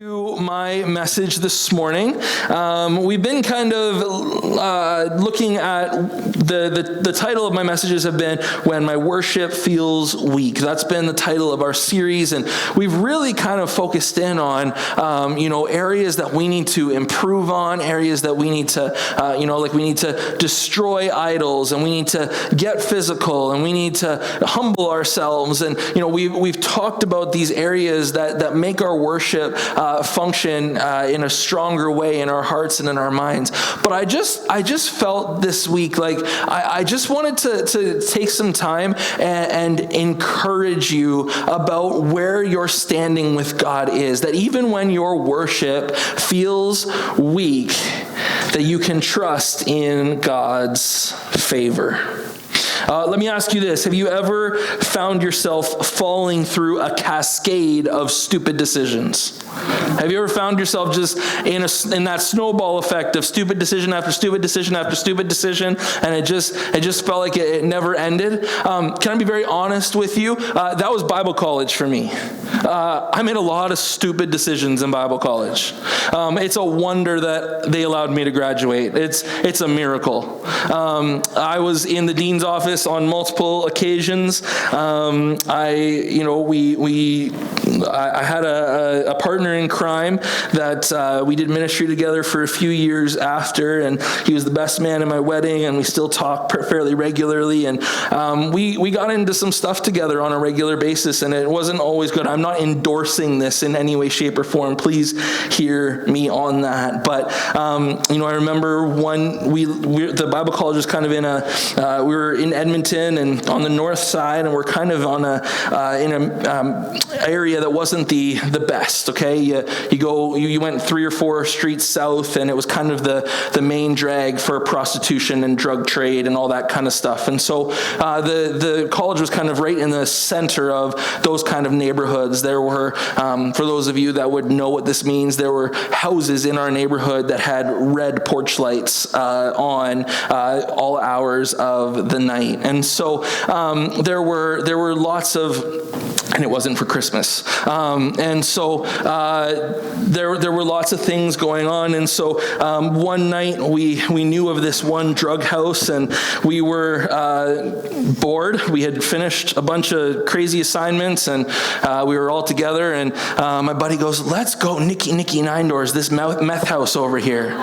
To my message this morning. We've been kind of looking at the title of my messages have been When My Worship Feels Weak. That's been the title of our series, and we've really kind of focused in on areas that we need to improve on, areas that we need to we need to destroy idols, and we need to get physical, and we need to humble ourselves, and we've talked about these areas that make our worship function in a stronger way in our hearts and in our minds. But I just felt this week like I just wanted to take some time and encourage you about where your standing with God is. That even when your worship feels weak, that you can trust in God's favor. Let me ask you this. Have you ever found yourself falling through a cascade of stupid decisions? Have you ever found yourself just in that snowball effect of stupid decision after stupid decision after stupid decision, and it just felt like it never ended? Can I be very honest with you? That was Bible college for me. I made a lot of stupid decisions in Bible college. It's a wonder that they allowed me to graduate. It's a miracle. I was in the dean's office on multiple occasions. I had a partner in crime that we did ministry together for a few years after, and he was the best man in my wedding, and we still talk fairly regularly, and we got into some stuff together on a regular basis, and it wasn't always good. I'm not endorsing this in any way, shape, or form. Please hear me on that. But I remember the Bible college was kind of we were in Edmonton and on the north side, and we're kind of on in a area that wasn't the best. Okay, you went 3 or 4 streets south, and it was kind of the main drag for prostitution and drug trade and all that kind of stuff. And so the college was kind of right in the center of those kind of neighborhoods. There were, for those of you that would know what this means, there were houses in our neighborhood that had red porch lights on all hours of the night. And so there were lots of, and it wasn't for Christmas. And so there were lots of things going on. And so one night we knew of this one drug house, and we were bored. We had finished a bunch of crazy assignments, and we were all together. And my buddy goes, "Let's go Nicky Nine Doors, this meth house over here."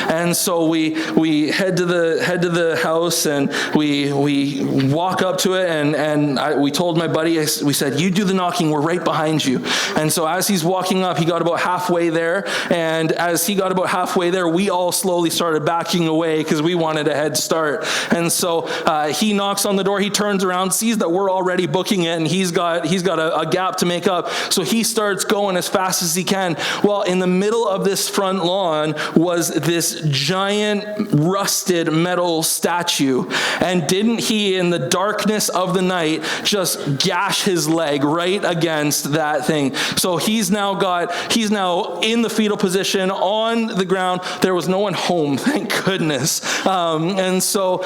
And so we head to the house, and we walk up to it, and we told my buddy, we said, "You do the knocking, we're right behind you." And so as he's walking up, he got about halfway there, and as he got about halfway there, we all slowly started backing away because we wanted a head start. And so he knocks on the door, he turns around, sees that we're already booking it, and he's got a gap to make up, so he starts going as fast as he can. Well, in the middle of this front lawn was this giant rusted metal statue, and didn't he, in the darkness of the night, just gash his leg right against that thing. So he's now in the fetal position on the ground. There was no one home, thank goodness. And so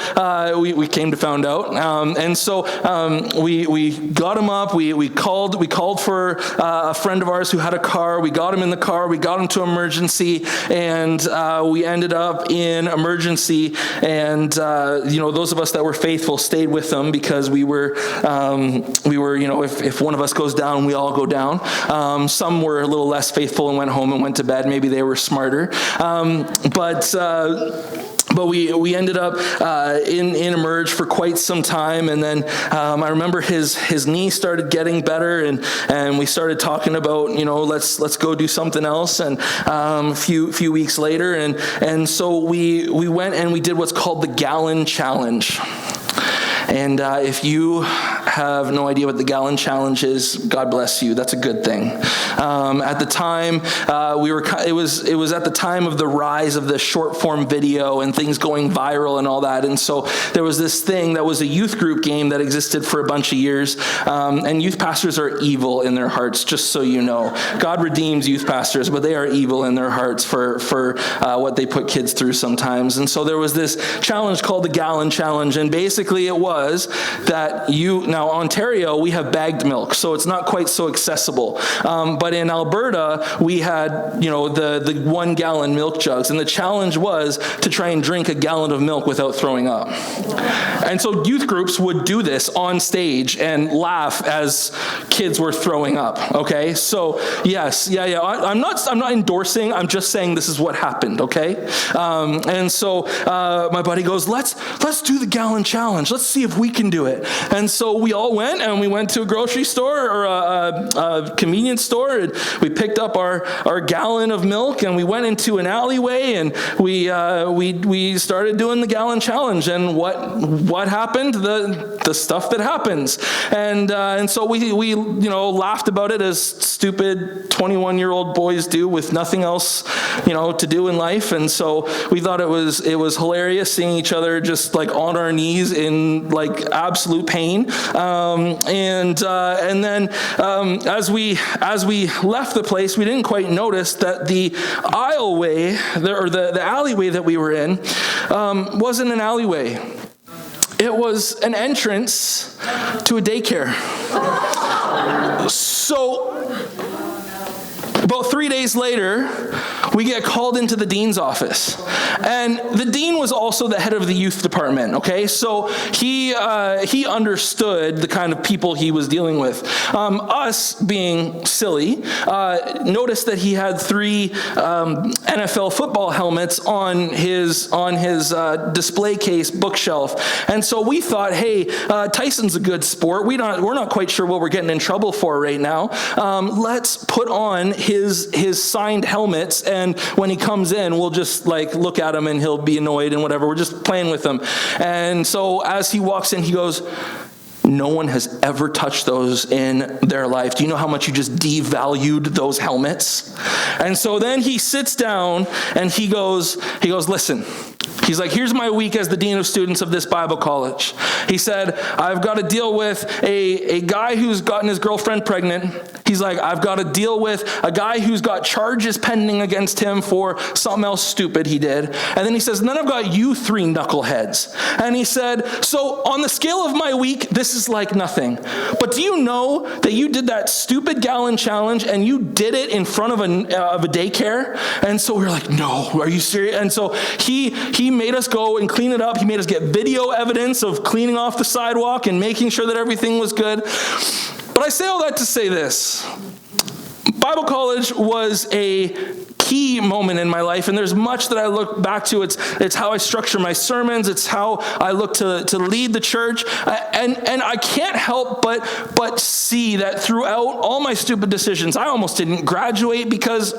we came to find out. And so we got him up. We called for a friend of ours who had a car. We got him in the car. We got him to emergency, and we ended up in emergency. And those of us that were faithful stayed with them, because we were if one of us goes down, we all go down. Some were a little less faithful and went home and went to bed. Maybe they were smarter. But we ended up in Emerge for quite some time, and then I remember his knee started getting better, and we started talking about let's go do something else. And a few weeks later, and so we went and we did what's called the Gallon Challenge. And if you have no idea what the Gallon Challenge is, God bless you. That's a good thing. At the time, it was at the time of the rise of the short form video and things going viral and all that. And so there was this thing that was a youth group game that existed for a bunch of years. And youth pastors are evil in their hearts, just so you know. God redeems youth pastors, but they are evil in their hearts for what they put kids through sometimes. And so there was this challenge called the Gallon Challenge, and basically it was that now Now, Ontario, we have bagged milk, so it's not quite so accessible. But in Alberta, we had, the 1 gallon milk jugs, and the challenge was to try and drink a gallon of milk without throwing up. And so youth groups would do this on stage and laugh as kids were throwing up, okay? So, yes, I'm not endorsing, I'm just saying this is what happened, okay? And so my buddy goes, let's do the gallon challenge. Let's see if we can do it. And so we all went, and we went to a grocery store or a convenience store, and we picked up our gallon of milk, and we went into an alleyway, and we started doing the gallon challenge. And what happened? The stuff that happens. And so we laughed about it as stupid 21-year-old boys do with nothing else to do in life. And so we thought it was hilarious seeing each other just like on our knees in like absolute pain. And then as we left the place, we didn't quite notice that the aisleway or the alleyway that we were in wasn't an alleyway. It was an entrance to a daycare. So about 3 days later, we get called into the dean's office. And the dean was also the head of the youth department, okay? So he understood the kind of people he was dealing with. Us, being silly, noticed that he had 3 NFL football helmets on his display case bookshelf. And so we thought, hey, Tyson's a good sport. We're not quite sure what we're getting in trouble for right now. Let's put on his signed helmets, and when he comes in, we'll just like look at him and he'll be annoyed and whatever. We're just playing with him. And so as he walks in, he goes, "No one has ever touched those in their life. Do you know how much you just devalued those helmets?" And so then he sits down and he goes, "Listen." He's like, "Here's my week as the dean of students of this Bible college." He said, "I've got to deal with a guy who's gotten his girlfriend pregnant." He's like, "I've got to deal with a guy who's got charges pending against him for something else stupid he did." And then he says, "And then I've got you 3 knuckleheads." And he said, "So on the scale of my week, this is like nothing. But do you know that you did that stupid gallon challenge and you did it in front of a daycare?" And so we were like, "No, are you serious?" And so he made us go and clean it up. He made us get video evidence of cleaning off the sidewalk and making sure that everything was good. But I say all that to say this. Bible college was a key moment in my life, and there's much that I look back to. It's how I structure my sermons. It's how I look to lead the church. And I can't help but see that throughout all my stupid decisions, I almost didn't graduate because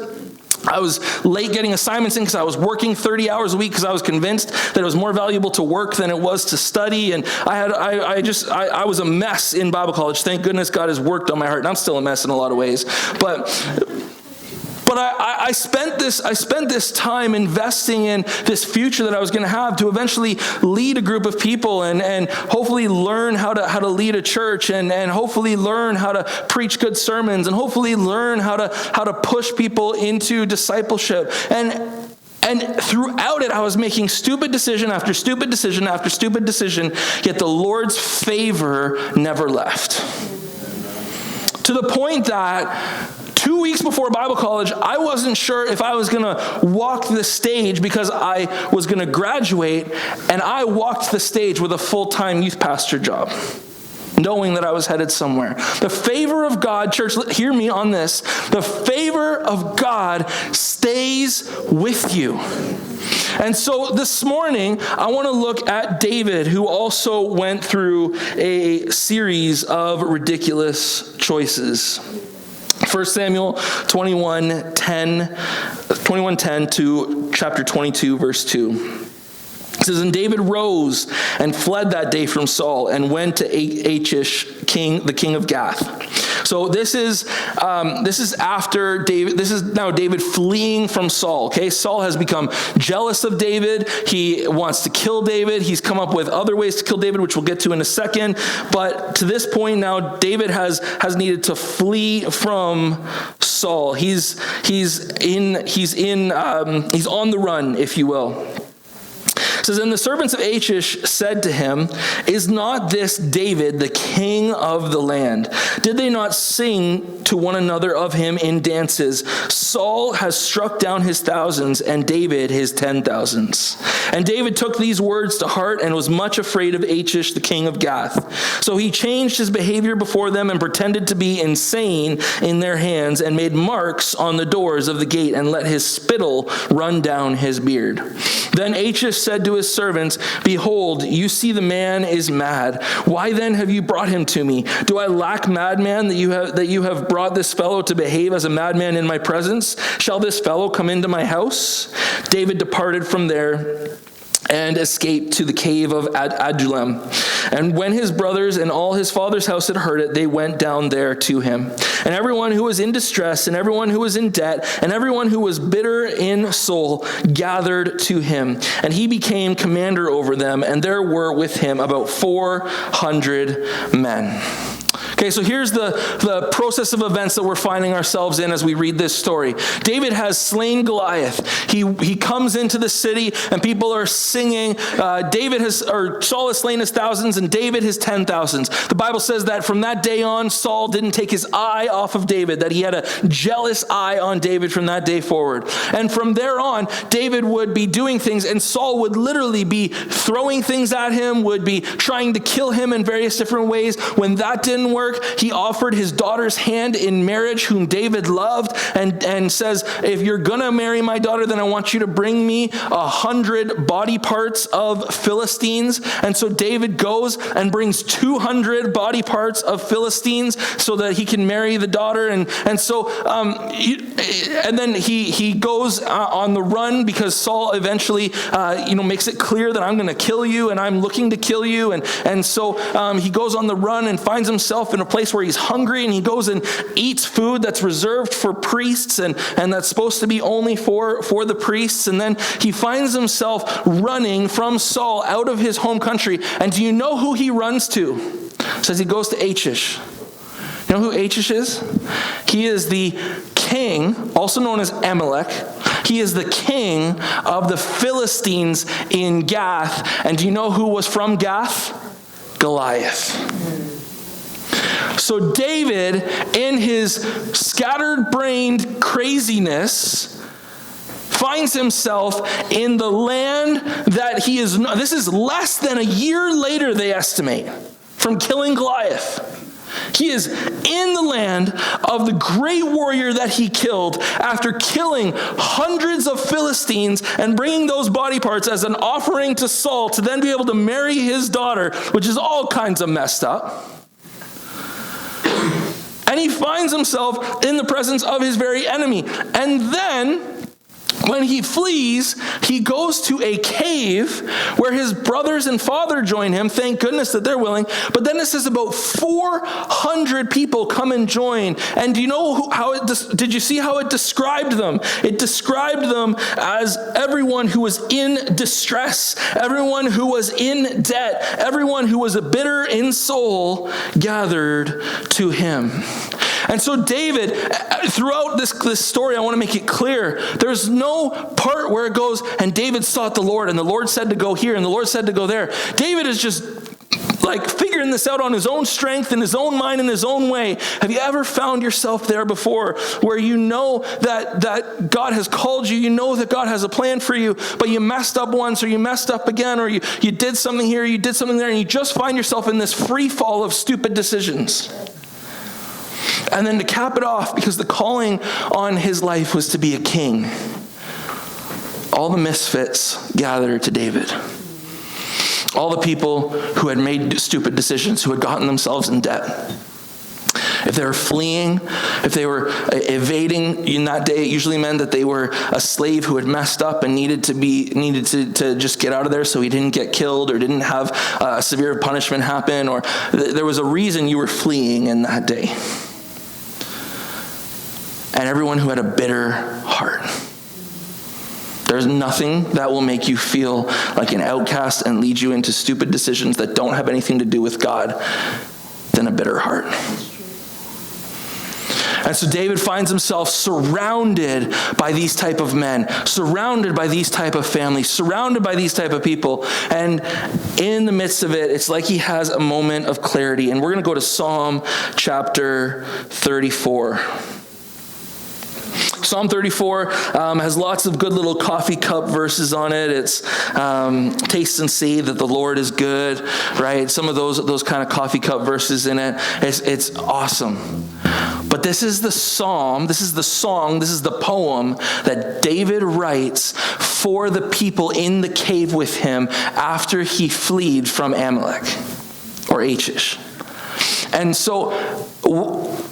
I was late getting assignments in because I was working 30 hours a week because I was convinced that it was more valuable to work than it was to study. And I was a mess in Bible college. Thank goodness God has worked on my heart. And I'm still a mess in a lot of ways. But I spent this time investing in this future that I was going to have to eventually lead a group of people and hopefully learn how to lead a church and hopefully learn how to preach good sermons and hopefully learn how to push people into discipleship. And throughout it, I was making stupid decision after stupid decision after stupid decision, yet the Lord's favor never left. To the point that 2 weeks before Bible college, I wasn't sure if I was going to walk the stage because I was going to graduate, and I walked the stage with a full-time youth pastor job, knowing that I was headed somewhere. The favor of God, church, hear me on this, the favor of God stays with you. And so this morning, I want to look at David, who also went through a series of ridiculous choices. 1 Samuel 21:10 to chapter 22, verse 2. It says, "And David rose and fled that day from Saul and went to Achish, the king of Gath." So this is after David. This is now David fleeing from Saul. Okay, Saul has become jealous of David. He wants to kill David. He's come up with other ways to kill David, which we'll get to in a second. But to this point now, David has needed to flee from Saul. He's on the run, if you will. says, and the servants of Achish said to him, is not this David, the king of the land? Did they not sing to one another of him in dances? Saul has struck down his thousands, and David his 10,000s. And David took these words to heart and was much afraid of Achish, the king of Gath. So he changed his behavior before them and pretended to be insane in their hands, and made marks on the doors of the gate, and let his spittle run down his beard. Then Achish said to his servants, behold, you see the man is mad. Why then have you brought him to me? Do I lack madman that you have brought this fellow to behave as a madman in my presence? Shall this fellow come into my house? David departed from there and escaped to the cave of Adullam. And when his brothers and all his father's house had heard it, they went down there to him. And everyone who was in distress, and everyone who was in debt, and everyone who was bitter in soul gathered to him. And he became commander over them, and there were with him about 400 men. Okay, so here's the process of events that we're finding ourselves in as we read this story. David has slain Goliath. He comes into the city and people are singing. Saul has slain his thousands and David his 10,000s. The Bible says that from that day on, Saul didn't take his eye off of David, that he had a jealous eye on David from that day forward. And from there on, David would be doing things and Saul would literally be throwing things at him, would be trying to kill him in various different ways. When that didn't work, he offered his daughter's hand in marriage, whom David loved, and says, if you're gonna marry my daughter, then I want you to bring me 100 body parts of Philistines. And so David goes and brings 200 body parts of Philistines so that he can marry the daughter. And then he goes on the run because Saul eventually makes it clear that I'm going to kill you and I'm looking to kill you. And so he goes on the run and finds himself in a place where he's hungry, and he goes and eats food that's reserved for priests and that's supposed to be only for the priests. And then he finds himself running from Saul out of his home country. And do you know who he runs to? It says he goes to Achish. You know who Achish is? He is the king, also known as Amalek. He is the king of the Philistines in Gath. And do you know who was from Gath? Goliath. So David, in his scattered-brained craziness, finds himself in the land that this is less than a year later, they estimate, from killing Goliath. He is in the land of the great warrior that he killed after killing hundreds of Philistines and bringing those body parts as an offering to Saul to then be able to marry his daughter, which is all kinds of messed up. And he finds himself in the presence of his very enemy. And then, when he flees, he goes to a cave where his brothers and father join him. Thank goodness that they're willing. But then it says about 400 people come and join. And do you know did you see how it described them? It described them as everyone who was in distress, everyone who was in debt, everyone who was bitter in soul gathered to him. And so David, throughout this story, I want to make it clear, there's no part where it goes, and David sought the Lord, and the Lord said to go here, and the Lord said to go there. David is just figuring this out on his own strength, in his own mind, in his own way. Have you ever found yourself there before, where you know that God has called you, you know that God has a plan for you, but you messed up once, or you messed up again, or you did something here, you did something there, and you just find yourself in this free fall of stupid decisions? And then to cap it off, because the calling on his life was to be a king, all the misfits gathered to David. All the people who had made stupid decisions, who had gotten themselves in debt. If they were fleeing, if they were evading in that day, it usually meant that they were a slave who had messed up and needed to just get out of there so he didn't get killed or didn't have a severe punishment happen, or there was a reason you were fleeing in that day. And everyone who had a bitter heart. There's nothing that will make you feel like an outcast and lead you into stupid decisions that don't have anything to do with God than a bitter heart. And so David finds himself surrounded by these type of men, surrounded by these type of families, surrounded by these type of people. And in the midst of it, it's like he has a moment of clarity. And we're going to go to Psalm chapter 34. Psalm 34 has lots of good little coffee cup verses on it. It's taste and see that the Lord is good, right? Some of those kind of coffee cup verses in it. It's awesome. But this is the psalm, this is the song, this is the poem that David writes for the people in the cave with him after he fled from Amalek or Achish. And so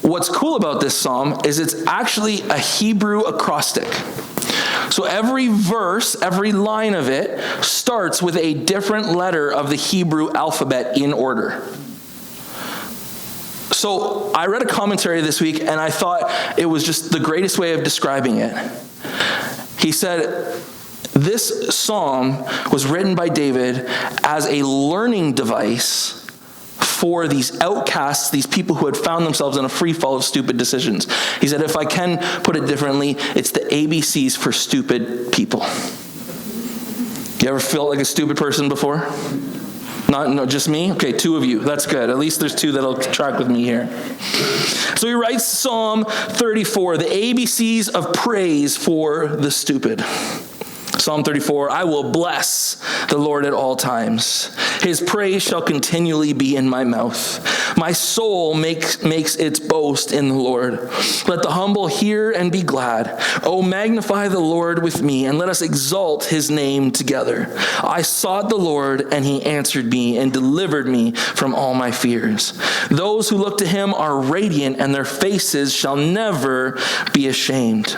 what's cool about this psalm is it's actually a Hebrew acrostic. So every verse, every line of it starts with a different letter of the Hebrew alphabet in order. So I read a commentary this week and I thought it was just the greatest way of describing it. He said, this psalm was written by David as a learning device for these outcasts, these people who had found themselves in a free fall of stupid decisions. He said, if I can put it differently, it's the ABCs for stupid people. You ever felt like a stupid person before? No, just me? Okay, 2 of you. That's good. At least there's 2 that'll track with me here. So he writes Psalm 34, the ABCs of praise for the stupid. Psalm 34, I will bless the Lord at all times. His praise shall continually be in my mouth. My soul makes its boast in the Lord. Let the humble hear and be glad. Oh, magnify the Lord with me, and let us exalt his name together. I sought the Lord, and he answered me and delivered me from all my fears. Those who look to him are radiant, and their faces shall never be ashamed.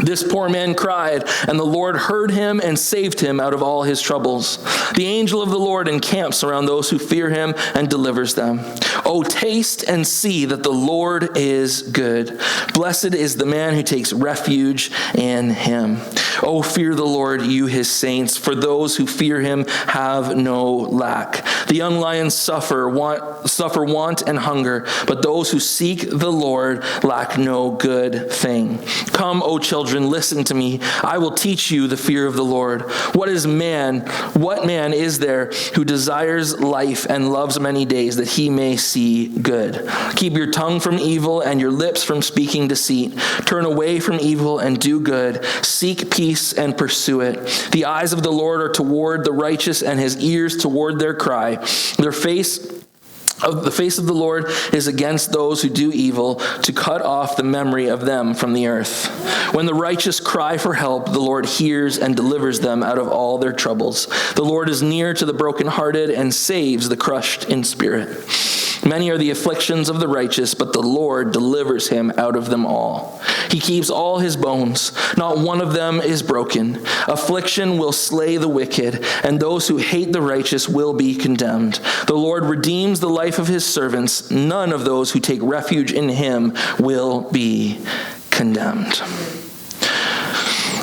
This poor man cried, and the Lord heard him and saved him out of all his troubles. The angel of the Lord encamps around those who fear him and delivers them. Oh, taste and see that the Lord is good. Blessed is the man who takes refuge in him. Oh, fear the Lord, you his saints, for those who fear him have no lack. The young lions suffer want and hunger, but those who seek the Lord lack no good thing. Come, O children, listen to me. I will teach you the fear of the Lord. What man is there who desires life and loves many days that he may see good? Keep your tongue from evil and your lips from speaking deceit. Turn away from evil and do good. Seek peace and pursue it. The eyes of the Lord are toward the righteous and his ears toward their cry. The face of the Lord is against those who do evil, to cut off the memory of them from the earth. When the righteous cry for help, the Lord hears and delivers them out of all their troubles. The Lord is near to the brokenhearted and saves the crushed in spirit. Many are the afflictions of the righteous, but the Lord delivers him out of them all. He keeps all his bones. Not one of them is broken. Affliction will slay the wicked, and those who hate the righteous will be condemned. The Lord redeems the life of his servants. None of those who take refuge in him will be condemned.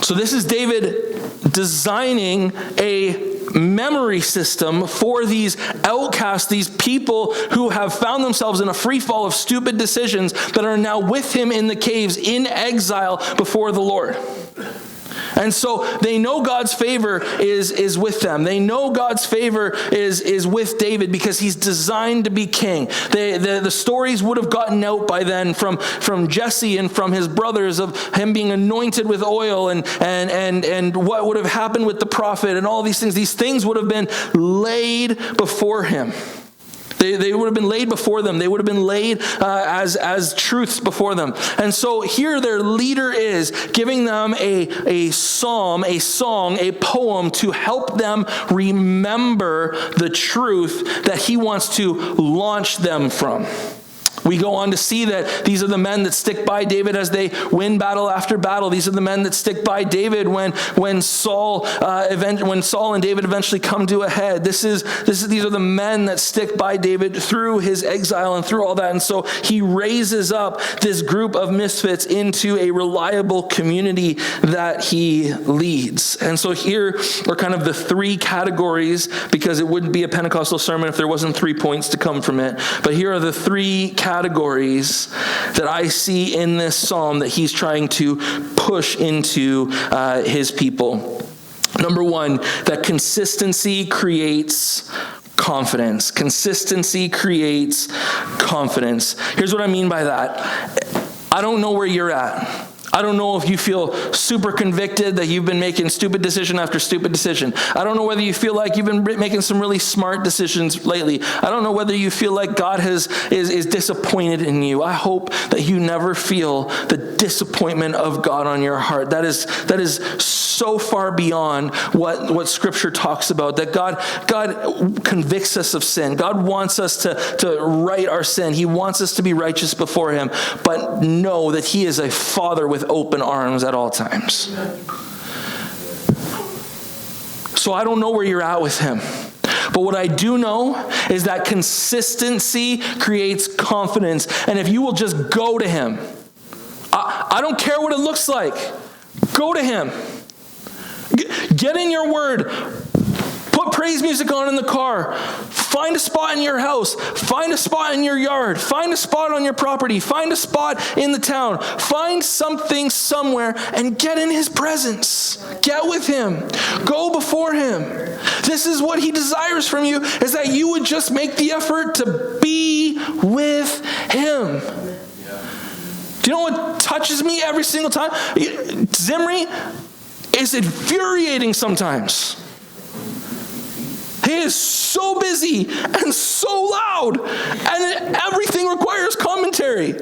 So this is David designing a memory system for these outcasts, these people who have found themselves in a free fall of stupid decisions that are now with him in the caves in exile before the Lord. And so they know God's favor is with them. They know God's favor is with David because he's designed to be king. The stories would have gotten out by then from Jesse and from his brothers of him being anointed with oil and what would have happened with the prophet and all these things. These things would have been laid before him. They would have been laid before them. They would have been laid as truths before them. And so here their leader is giving them a psalm, a song, a poem to help them remember the truth that he wants to launch them from. We go on to see that these are the men that stick by David as they win battle after battle. These are the men that stick by David when Saul and David eventually come to a head. These are the men that stick by David through his exile and through all that. And so he raises up this group of misfits into a reliable community that he leads. And so here are kind of the 3 categories, because it wouldn't be a Pentecostal sermon if there wasn't 3 points to come from it. But here are the 3 categories categories that I see in this psalm that he's trying to push into his people. Number one, that consistency creates confidence. Consistency creates confidence. Here's what I mean by that. I don't know where you're at. I don't know if you feel super convicted that you've been making stupid decision after stupid decision. I don't know whether you feel like you've been making some really smart decisions lately. I don't know whether you feel like God is disappointed in you. I hope that you never feel the disappointment of God on your heart. That is so far beyond what Scripture talks about, that God convicts us of sin. God wants us to right our sin. He wants us to be righteous before him, but know that he is a father with open arms at all times. So I don't know where you're at with him. But what I do know is that consistency creates confidence. And if you will just go to him, I don't care what it looks like. Go to him. Get in your word. Put praise music on in the car. Find a spot in your house. Find a spot in your yard. Find a spot on your property. Find a spot in the town. Find something somewhere and get in his presence. Get with him. Go before him. This is what he desires from you, is that you would just make the effort to be with him. Do you know what touches me every single time? Zimri is infuriating sometimes. He is so busy and so loud, and everything requires commentary.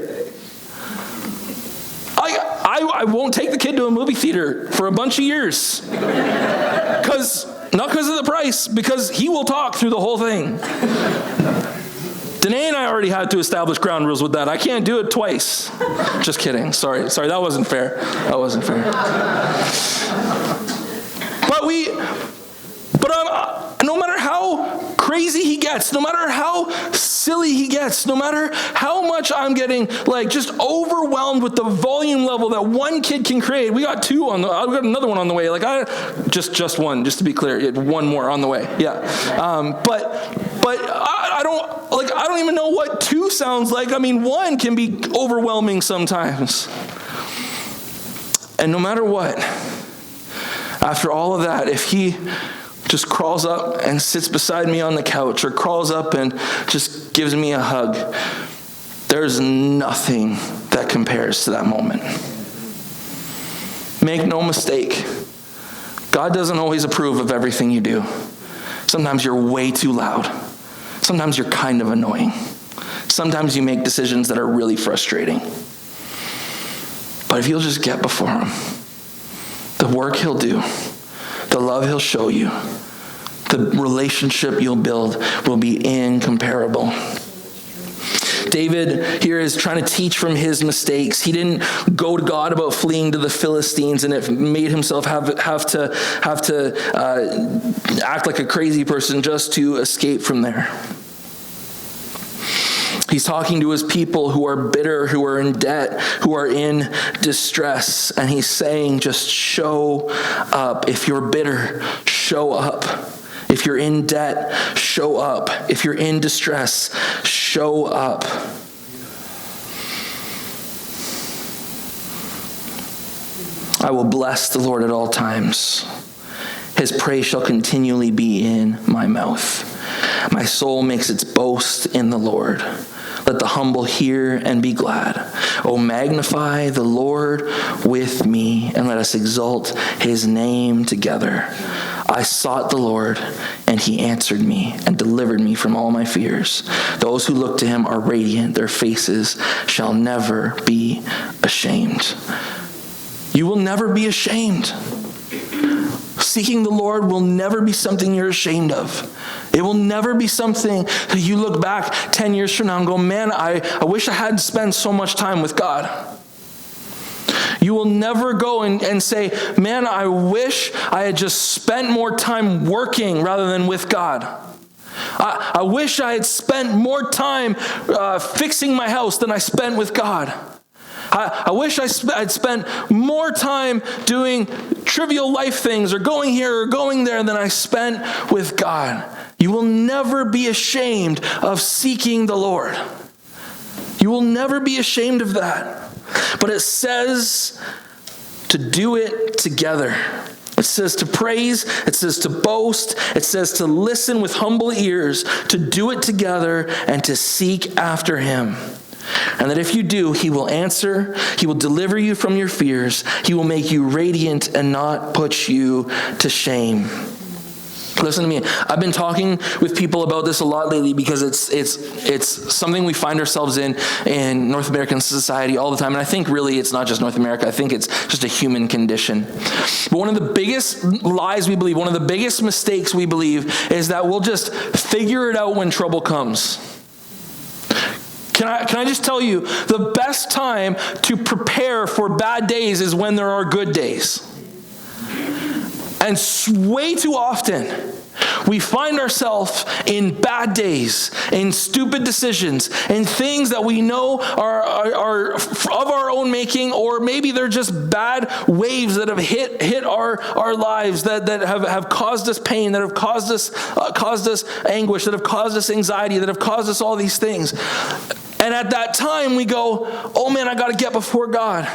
I won't take the kid to a movie theater for a bunch of years. Not because of the price, because he will talk through the whole thing. Danae and I already had to establish ground rules with that. I can't do it twice. Just kidding. Sorry, that wasn't fair. But no matter how crazy he gets, no matter how silly he gets, no matter how much I'm getting just overwhelmed with the volume level that one kid can create. We got I've got another one on the way. Just one, just to be clear. One more on the way. Yeah. But I don't even know what two sounds like. I mean, one can be overwhelming sometimes. And no matter what, after all of that, if he just crawls up and sits beside me on the couch, or crawls up and just gives me a hug, there's nothing that compares to that moment. Make no mistake, God doesn't always approve of everything you do. Sometimes you're way too loud. Sometimes you're kind of annoying. Sometimes you make decisions that are really frustrating. But if you'll just get before him, the work he'll do, the love he'll show you, the relationship you'll build will be incomparable. David here is trying to teach from his mistakes. He didn't go to God about fleeing to the Philistines, and it made himself have to act like a crazy person just to escape from there. He's talking to his people who are bitter, who are in debt, who are in distress. And he's saying, just show up. If you're bitter, show up. If you're in debt, show up. If you're in distress, show up. I will bless the Lord at all times. His praise shall continually be in my mouth. My soul makes its boast in the Lord. Let the humble hear and be glad. Oh, magnify the Lord with me, and let us exalt his name together. I sought the Lord, and he answered me and delivered me from all my fears. Those who look to him are radiant. Their faces shall never be ashamed. You will never be ashamed. Seeking the Lord will never be something you're ashamed of. It will never be something that you look back 10 years from now and go, man, I wish I hadn't spent so much time with God. You will never go and say, man, I wish I had just spent more time working rather than with God. I wish I had spent more time fixing my house than I spent with God. I wish I'd spent more time doing trivial life things or going here or going there than I spent with God. You will never be ashamed of seeking the Lord. You will never be ashamed of that. But it says to do it together. It says to praise, it says to boast, it says to listen with humble ears, to do it together, and to seek after him. And that if you do, he will answer, he will deliver you from your fears, he will make you radiant and not put you to shame. Listen to me. I've been talking with people about this a lot lately because it's something we find ourselves in North American society all the time. And I think really it's not just North America. I think it's just a human condition. But one of the biggest lies we believe, one of the biggest mistakes we believe is that we'll just figure it out when trouble comes. Can I just tell you, the best time to prepare for bad days is when there are good days. And way too often, we find ourselves in bad days, in stupid decisions, in things that we know are of our own making, or maybe they're just bad waves that have hit our lives, that have caused us pain, that have caused us anguish, that have caused us anxiety, that have caused us all these things. And at that time, we go, oh man, I got to get before God.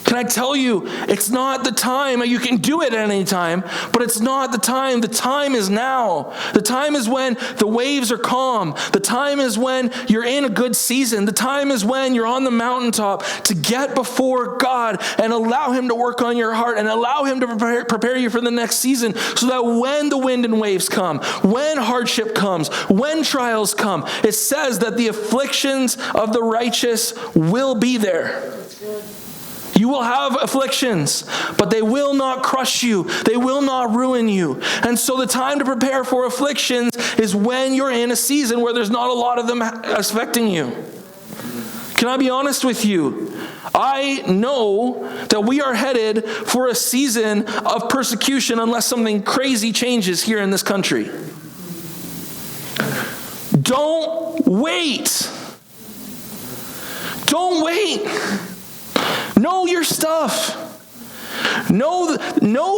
Can I tell you, it's not the time. You can do it at any time, but it's not the time. The time is now. The time is when the waves are calm. The time is when you're in a good season. The time is when you're on the mountaintop to get before God and allow him to work on your heart and allow him to prepare you for the next season, so that when the wind and waves come, when hardship comes, when trials come, it says that the afflictions of the righteous will be there. You will have afflictions, but they will not crush you. They will not ruin you. And so the time to prepare for afflictions is when you're in a season where there's not a lot of them affecting you. Can I be honest with you? I know that we are headed for a season of persecution unless something crazy changes here in this country. Don't wait. Don't wait. Know your stuff. Know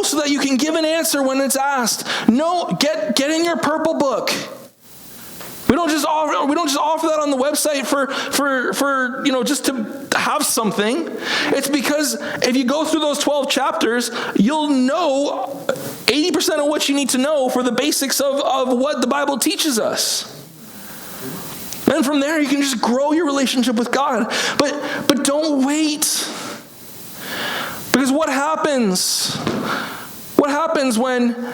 so that you can give an answer when it's asked. Get in your purple book. We don't just offer that on the website for just to have something. It's because if you go through those 12 chapters, you'll know 80% of what you need to know for the basics of what the Bible teaches us. And from there, you can just grow your relationship with God. But don't wait. Because what happens? What happens when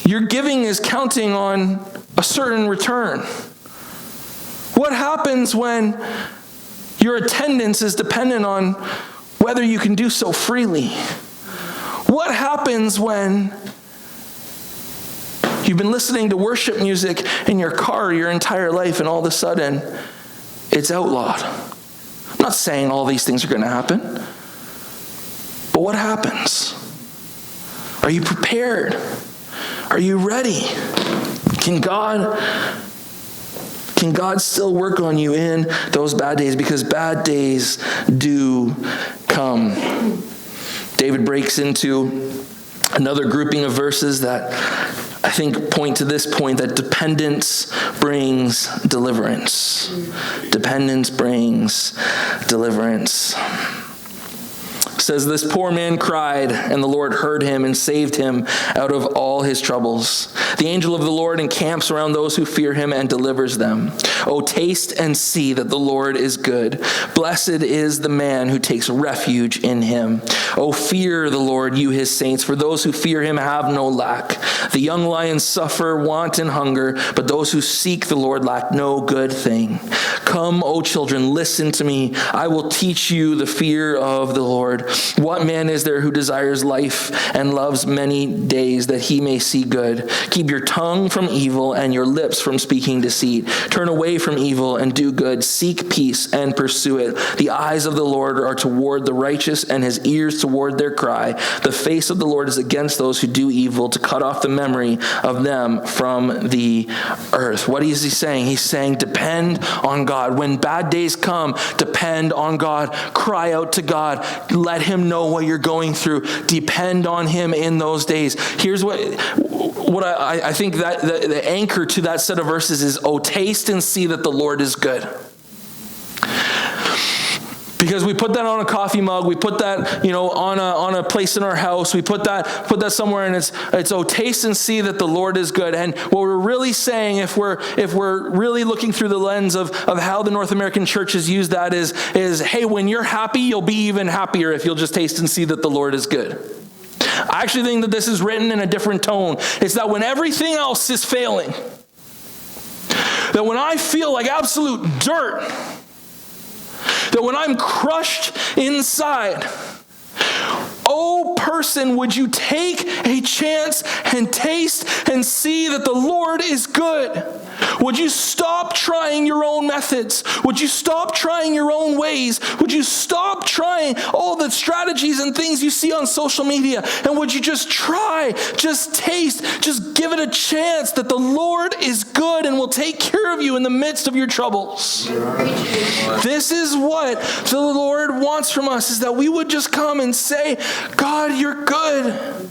your giving is counting on a certain return? What happens when your attendance is dependent on whether you can do so freely? What happens when you've been listening to worship music in your car your entire life and all of a sudden it's outlawed? I'm not saying all these things are going to happen. But what happens? Are you prepared? Are you ready? Can God still work on you in those bad days? Because bad days do come. David breaks into another grouping of verses that I think point to this point, that dependence brings deliverance. Dependence brings deliverance. It says, this poor man cried, and the Lord heard him and saved him out of all his troubles. The angel of the Lord encamps around those who fear him and delivers them. Oh, taste and see that the Lord is good. Blessed is the man who takes refuge in him. Oh, fear the Lord, you his saints, for those who fear him have no lack. The young lions suffer want and hunger, but those who seek the Lord lack no good thing. Come, O children, listen to me. I will teach you the fear of the Lord. What man is there who desires life and loves many days that he may see good? Keep your tongue from evil and your lips from speaking deceit. Turn away from evil and do good. Seek peace and pursue it. The eyes of the Lord are toward the righteous and his ears toward their cry. The face of the Lord is against those who do evil, to cut off the memory of them from the earth. What is he saying? He's saying depend on God. When bad days come, depend on God. Cry out to God. Let him know what you're going through. Depend on him in those days. Here's what I think that the anchor to that set of verses is, oh, taste and see that the Lord is good. Because we put that on a coffee mug, we put that, on a place in our house, we put that somewhere, and it's oh, taste and see that the Lord is good. And what we're really saying, if we're really looking through the lens of how the North American church has used that is, hey, when you're happy, you'll be even happier if you'll just taste and see that the Lord is good. I actually think that this is written in a different tone. It's that when everything else is failing, that when I feel like absolute dirt, that when I'm crushed inside, oh person, would you take a chance and taste and see that the Lord is good? Would you stop trying your own methods? Would you stop trying your own ways? Would you stop trying all the strategies and things you see on social media? And would you just try, just taste, just give it a chance that the Lord is good and will take care of you in the midst of your troubles? This is what the Lord wants from us, is that we would just come and say, God, you're good.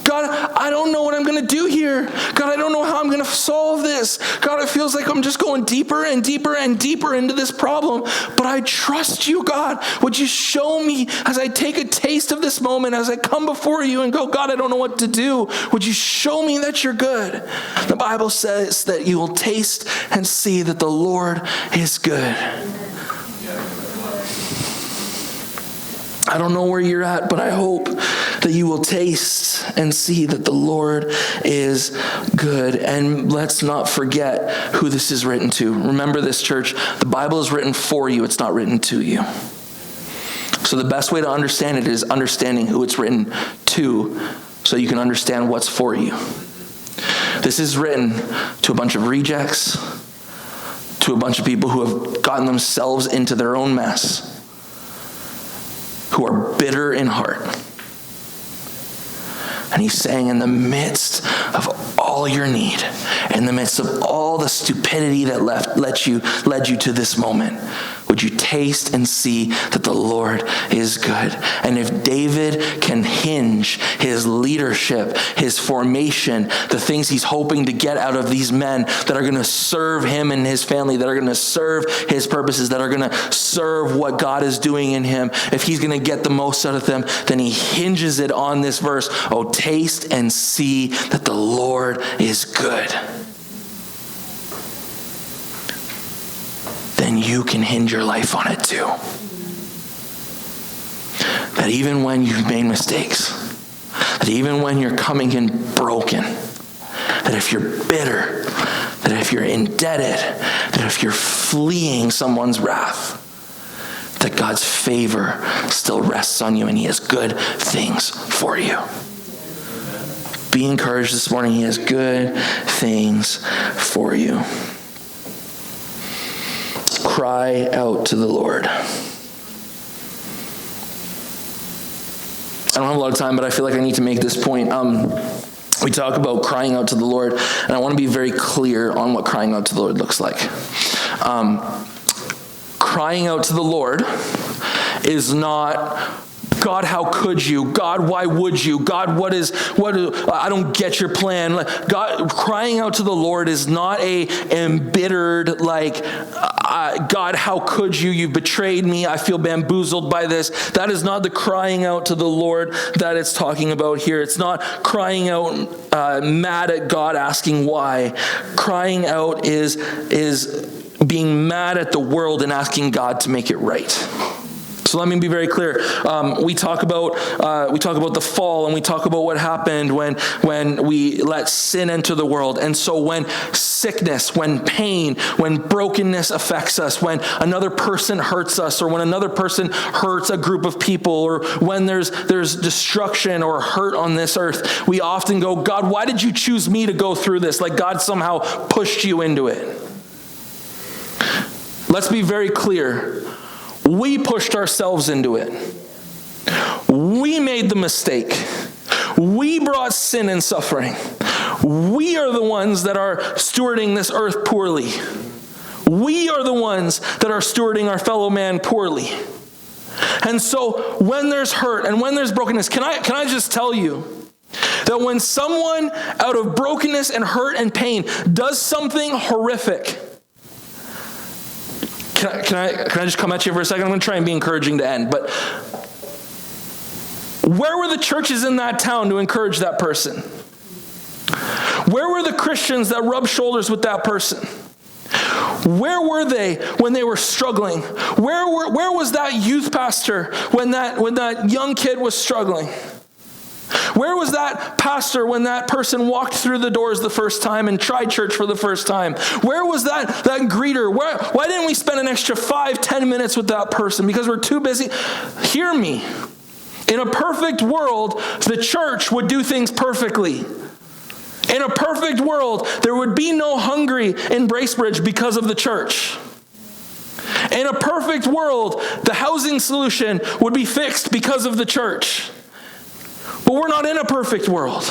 God, I don't know what I'm going to do here. God, I don't know how I'm going to solve this. God, it feels like I'm just going deeper and deeper and deeper into this problem. But I trust you, God. Would you show me as I take a taste of this moment, as I come before you and go, God, I don't know what to do. Would you show me that you're good? The Bible says that you will taste and see that the Lord is good. I don't know where you're at, but I hope that you will taste and see that the Lord is good. And let's not forget who this is written to. Remember this, church. The Bible is written for you. It's not written to you. So the best way to understand it is understanding who it's written to, so you can understand what's for you. This is written to a bunch of rejects, to a bunch of people who have gotten themselves into their own mess, who are bitter in heart. And he's saying, in the midst of all your need, in the midst of all the stupidity that led you to this moment, would you taste and see that the Lord is good? And if David can hinge his leadership, his formation, the things he's hoping to get out of these men that are going to serve him and his family, that are going to serve his purposes, that are going to serve what God is doing in him, if he's going to get the most out of them, then he hinges it on this verse, oh, taste and see that the Lord is good. Then you can hinge your life on it too. That even when you've made mistakes, that even when you're coming in broken, that if you're bitter, that if you're indebted, that if you're fleeing someone's wrath, that God's favor still rests on you and he has good things for you. Be encouraged this morning. He has good things for you. Cry out to the Lord. I don't have a lot of time, but I feel like I need to make this point. We talk about crying out to the Lord, and I want to be very clear on what crying out to the Lord looks like. Crying out to the Lord is not, God, how could you? God, why would you? God, I don't get your plan. God, crying out to the Lord is not a embittered, God, how could you? You've betrayed me. I feel bamboozled by this. That is not the crying out to the Lord that it's talking about here. It's not crying out mad at God, asking why. Crying out is being mad at the world and asking God to make it right. So let me be very clear. We talk about the fall, and we talk about what happened when we let sin enter the world. And so when sickness, when pain, when brokenness affects us, when another person hurts us, or when another person hurts a group of people, or when there's destruction or hurt on this earth, we often go, God, why did you choose me to go through this? Like God somehow pushed you into it. Let's be very clear. We pushed ourselves into it. We made the mistake. We brought sin and suffering. We are the ones that are stewarding this earth poorly. We are the ones that are stewarding our fellow man poorly. And so when there's hurt and when there's brokenness, can I just tell you that when someone out of brokenness and hurt and pain does something horrific, can I just come at you for a second? I'm going to try and be encouraging to end. But where were the churches in that town to encourage that person? Where were the Christians that rubbed shoulders with that person? Where were they when they were struggling? Where was that youth pastor when that young kid was struggling? Where was that pastor when that person walked through the doors the first time and tried church for the first time? Where was that greeter? Why didn't we spend an extra 5-10 minutes with that person? Because we're too busy. Hear me. In a perfect world, the church would do things perfectly. In a perfect world, there would be no hungry in Bracebridge because of the church. In a perfect world, the housing solution would be fixed because of the church. But we're not in a perfect world.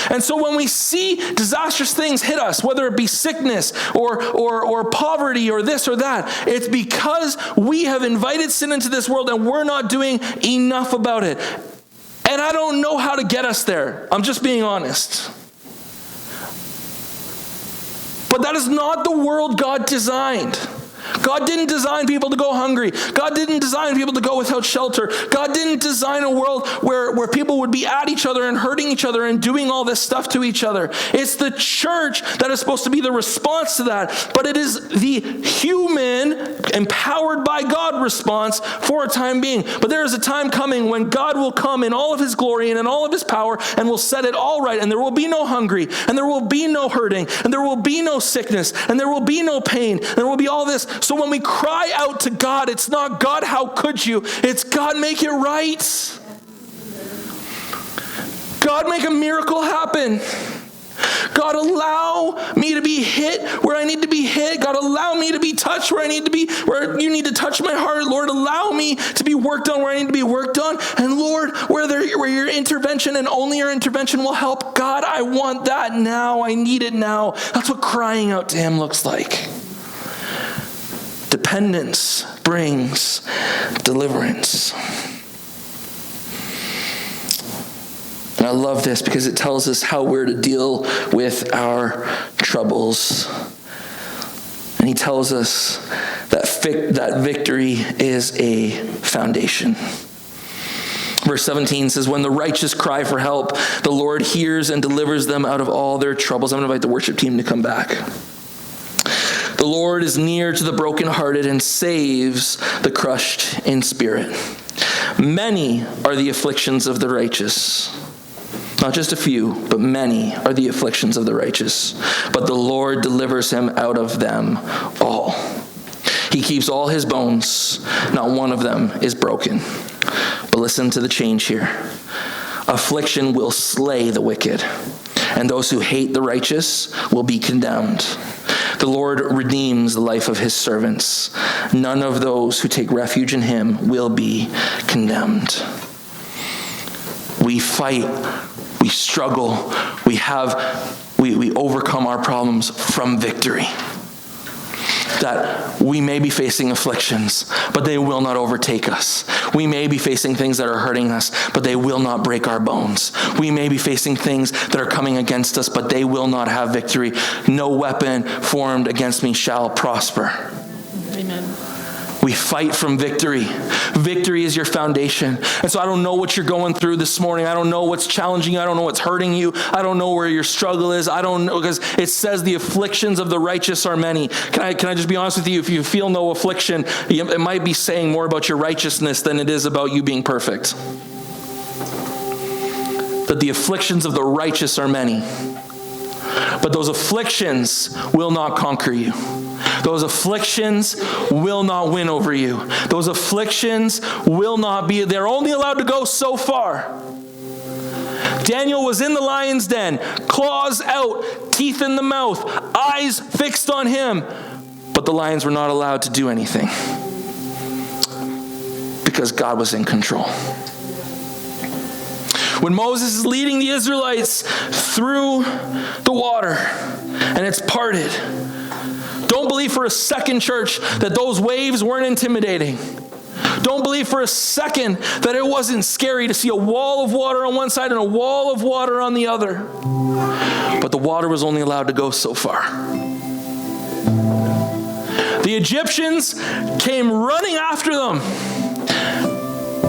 And so when we see disastrous things hit us, whether it be sickness or poverty or this or that, it's because we have invited sin into this world and we're not doing enough about it. And I don't know how to get us there. I'm just being honest. But that is not the world God designed. God didn't design people to go hungry. God didn't design people to go without shelter. God didn't design a world where people would be at each other and hurting each other and doing all this stuff to each other. It's the church that is supposed to be the response to that. But it is the human, empowered by God response for a time being. But there is a time coming when God will come in all of his glory and in all of his power and will set it all right. And there will be no hungry. And there will be no hurting. And there will be no sickness. And there will be no pain. And there will be all this. So when we cry out to God, it's not God, how could you? It's God, make it right. God, make a miracle happen. God, allow me to be hit where I need to be hit. God, allow me to be touched where I need to be, where you need to touch my heart. Lord, allow me to be worked on where I need to be worked on. And Lord, where your intervention and only your intervention will help. God, I want that now. I need it now. That's what crying out to him looks like. Dependence brings deliverance. And I love this because it tells us how we're to deal with our troubles. And he tells us that victory is a foundation. Verse 17 says, when the righteous cry for help, the Lord hears and delivers them out of all their troubles. I'm going to invite the worship team to come back. The Lord is near to the brokenhearted and saves the crushed in spirit. Many are the afflictions of the righteous. Not just a few, but many are the afflictions of the righteous. But the Lord delivers him out of them all. He keeps all his bones. Not one of them is broken. But listen to the change here. Affliction will slay the wicked, and those who hate the righteous will be condemned. The Lord redeems the life of his servants. None of those who take refuge in him will be condemned. We fight, we struggle, we overcome our problems from victory. That we may be facing afflictions, but they will not overtake us. We may be facing things that are hurting us, but they will not break our bones. We may be facing things that are coming against us, but they will not have victory. No weapon formed against me shall prosper. Amen. We fight from victory. Victory is your foundation. And so I don't know what you're going through this morning. I don't know what's challenging you. I don't know what's hurting you. I don't know where your struggle is. I don't know, because it says the afflictions of the righteous are many. Can I just be honest with you? If you feel no affliction, it might be saying more about your righteousness than it is about you being perfect. That the afflictions of the righteous are many. But those afflictions will not conquer you. Those afflictions will not win over you. Those afflictions will not be, they're only allowed to go so far. Daniel was in the lion's den, claws out, teeth in the mouth, eyes fixed on him. But the lions were not allowed to do anything because God was in control. When Moses is leading the Israelites through the water and it's parted, don't believe for a second, church, that those waves weren't intimidating. Don't believe for a second that it wasn't scary to see a wall of water on one side and a wall of water on the other. But the water was only allowed to go so far. The Egyptians came running after them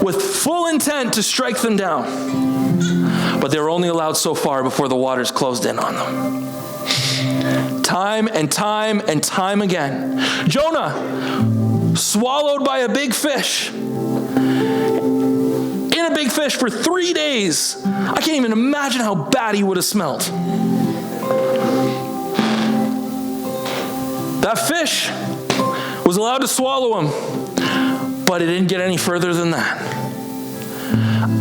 with full intent to strike them down. But they were only allowed so far before the waters closed in on them. Time and time and time again. Jonah, swallowed by a big fish. In a big fish for 3 days. I can't even imagine how bad he would have smelled. That fish was allowed to swallow him, but it didn't get any further than that.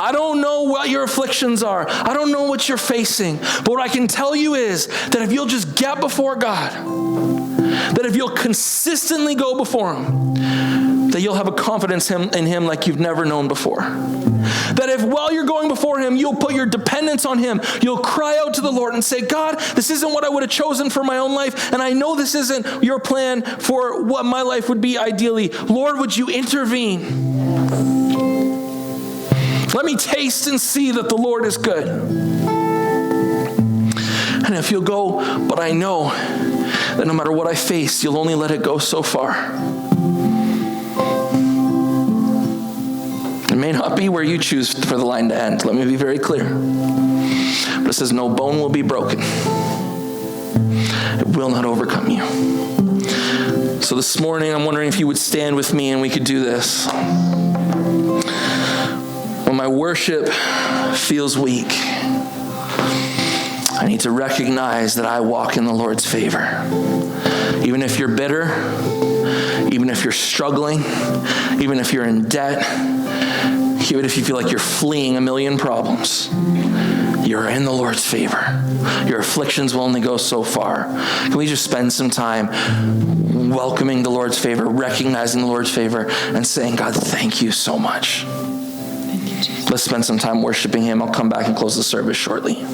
I don't know what your afflictions are. I don't know what you're facing. But what I can tell you is that if you'll just get before God, that if you'll consistently go before Him, that you'll have a confidence in Him like you've never known before. That if while you're going before Him, you'll put your dependence on Him, you'll cry out to the Lord and say, God, this isn't what I would have chosen for my own life, and I know this isn't your plan for what my life would be ideally. Lord, would you intervene? Let me taste and see that the Lord is good. And if you'll go, but I know that no matter what I face, you'll only let it go so far. It may not be where you choose for the line to end. Let me be very clear. But it says no bone will be broken. It will not overcome you. So this morning, I'm wondering if you would stand with me and we could do this. When my worship feels weak, I need to recognize that I walk in the Lord's favor. Even if you're bitter, even if you're struggling, even if you're in debt, even if you feel like you're fleeing a million problems, you're in the Lord's favor. Your afflictions will only go so far. Can we just spend some time welcoming the Lord's favor, recognizing the Lord's favor, and saying, God, thank you so much. Let's spend some time worshiping Him. I'll come back and close the service shortly.